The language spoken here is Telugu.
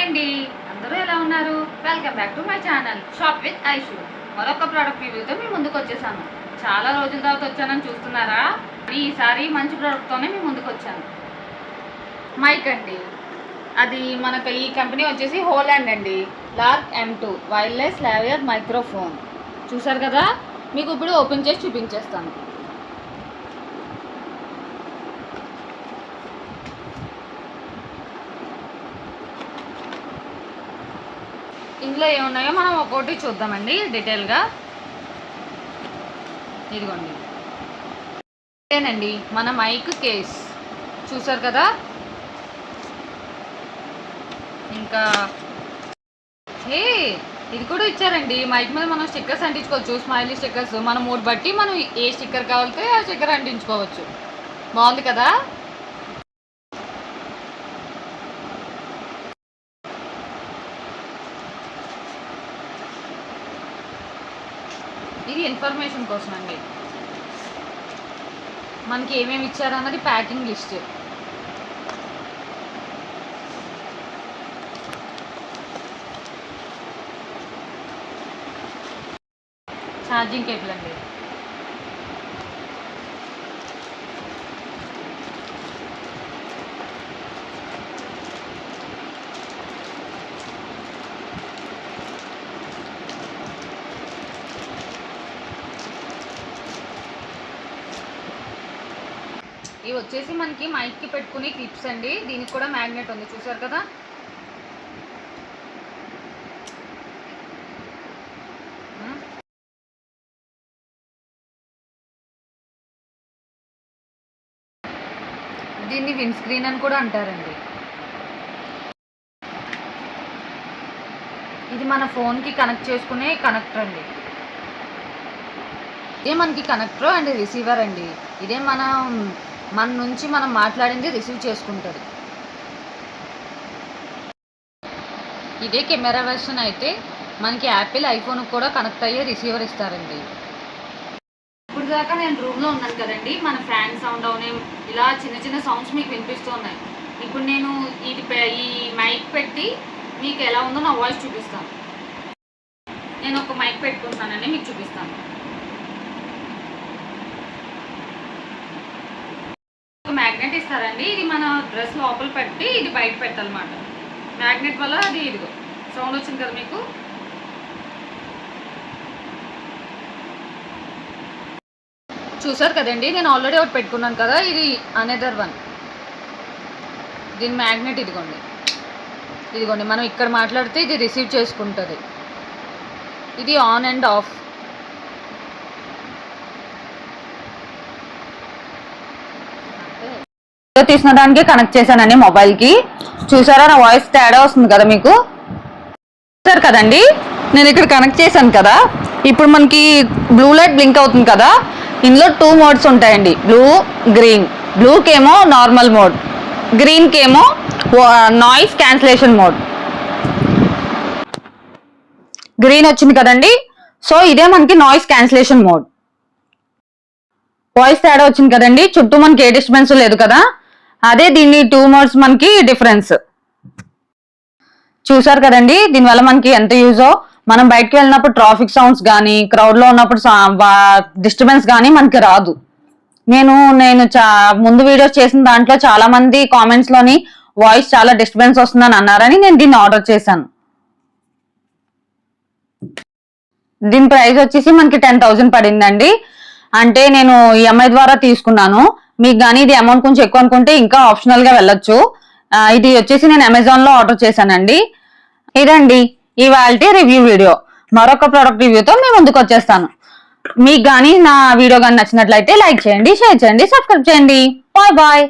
అండి, అందరూ ఎలా ఉన్నారు? Welcome back to my channel shop with Aishu. మరొక ప్రోడక్ట్ రివ్యూతో మీ ముందుకు వచ్చేసాను. చాలా రోజుల తర్వాత వచ్చానని చూస్తున్నారా? ఈసారి మంచి ప్రోడక్ట్తోనే మీ ముందుకు వచ్చాను. మైక్ అండి, అది మనకు ఈ కంపెనీ వచ్చేసి హోలాండ్ అండి. Lark M2 wireless లావియర్ microphone. చూసారు కదా, మీకు ఇప్పుడు ఓపెన్ చేసి చూపించేస్తాను. ఇందులో ఏమున్నాయో మనం ఒక్కొక్కటి చూద్దామండి డీటెయిల్గా. ఇదిగోండి, ఇదేనండి మన మైక్ కేస్. చూసారు కదా, ఇంకా ఇది కూడా ఇచ్చారండి. మైక్ మీద మనం స్టిక్కర్స్ అంటించుకోవచ్చు, స్మైలీ స్టిక్కర్స్. మన మూడ్ బట్టి మనం ఏ స్టిక్కర్ కావాలితే ఆ స్టిక్కర్ అంటించుకోవచ్చు. బాగుంది కదా. ఇది ఇన్ఫర్మేషన్ కోసం అండి, మనకి ఏమేమి ఇచ్చారన్నది ప్యాకింగ్ లిస్ట్. ఛార్జింగ్ కేబుల్ అండి, ఇవి వచ్చేసి మనకి మైక్కి పెట్టుకునే క్లిప్స్ అండి. దీనికి కూడా మ్యాగ్నెట్ ఉంది, చూసారు కదా. దీన్ని విండ్ స్క్రీన్ అని కూడా అంటారండి. ఇది మన ఫోన్కి కనెక్ట్ చేసుకునే కనెక్టర్ అండి. ఇదే మనకి కనెక్టర్ అండ్ రిసీవర్ అండి. ఇదే మన నుంచి మనం మాట్లాడింది రిసీవ్ చేసుకుంటుంది. ఇదే కెమెరా వెర్షన్ అయితే మనకి యాపిల్ ఐఫోన్కి కూడా కనెక్ట్ అయ్యే రిసీవర్ ఇస్తారండి. ఇప్పుడు దాకా నేను రూమ్లో ఉన్నాను కదండి, మన ఫ్యాన్ సౌండ్ అవునే ఇలా చిన్న చిన్న సౌండ్స్ మీకు వినిపిస్తూ ఉన్నాయి. ఇప్పుడు నేను ఈ మైక్ పెట్టి మీకు ఎలా ఉందో నా వాయిస్ చూపిస్తాను. నేను ఒక మైక్ పెట్టుకుంటానండి, మీకు చూపిస్తాను. మ్యాగ్నెట్ ఇస్తారండి. ఇది మన డ్రెస్ లోపల పెట్టి ఇది బయట పెట్టాలన్నమాట. మ్యాగ్నెట్ వల్ల అది ఇదిగో సౌండ్ వచ్చింది కదా మీకు. చూసారు కదండి, నేను ఆల్రెడీ ఒకటి పెట్టుకున్నాను కదా, ఇది అనదర్ వన్. దీని మ్యాగ్నెట్ ఇదిగోండి మనం ఇక్కడ మాట్లాడితే ఇది రిసీవ్ చేసుకుంటుంది. ఇది ఆన్ అండ్ ఆఫ్. తీసిన దానికి కనెక్ట్ చేశానండి మొబైల్కి. చూసారా నా వాయిస్ తేడా వస్తుంది కదా మీకు. చూసారు కదండి, నేను ఇక్కడ కనెక్ట్ చేశాను కదా. ఇప్పుడు మనకి బ్లూ లైట్ బ్లింక్ అవుతుంది కదా. ఇందులో 2 మోడ్స్ ఉంటాయండి, బ్లూ గ్రీన్. బ్లూకేమో నార్మల్ మోడ్, గ్రీన్కేమో నాయిస్ క్యాన్సిలేషన్ మోడ్. గ్రీన్ వచ్చింది కదండి, సో ఇదే మనకి నాయిస్ క్యాన్సిలేషన్ మోడ్. వాయిస్ తేడా వచ్చింది కదండి, చుట్టూ మనకి ఏ డిస్టర్బెన్స్ లేదు కదా. అదే దీన్ని 2 మోడ్స్ మనకి డిఫరెన్స్. చూసారు కదండి, దీనివల్ల మనకి ఎంత యూజో. మనం బయటకు వెళ్ళినప్పుడు ట్రాఫిక్ సౌండ్స్ కానీ, క్రౌడ్లో ఉన్నప్పుడు డిస్టర్బెన్స్ కానీ మనకి రాదు. నేను ముందు వీడియోస్ చేసిన దాంట్లో చాలా మంది కామెంట్స్లోని వాయిస్ చాలా డిస్టర్బెన్స్ వస్తుందని అన్నారని నేను దీన్ని ఆర్డర్ చేశాను. దీని ప్రైస్ వచ్చేసి మనకి 10,000 పడిందండి. అంటే నేను EMI ద్వారా తీసుకున్నాను. మీకు కానీ ఇది అమౌంట్ కొంచెం ఎక్కువ అనుకుంటే ఇంకా ఆప్షనల్గా వెళ్ళొచ్చు. ఇది వచ్చేసి నేను అమెజాన్లో ఆర్డర్ చేశానండి. ఇదండి ఇవాల్టి రివ్యూ వీడియో. మరొక ప్రోడక్ట్ రివ్యూతో మేము ముందుకు వచ్చేస్తాను. మీకు కానీ నా వీడియో కానీ నచ్చినట్లయితే లైక్ చేయండి, షేర్ చేయండి, సబ్స్క్రైబ్ చేయండి. Bye bye.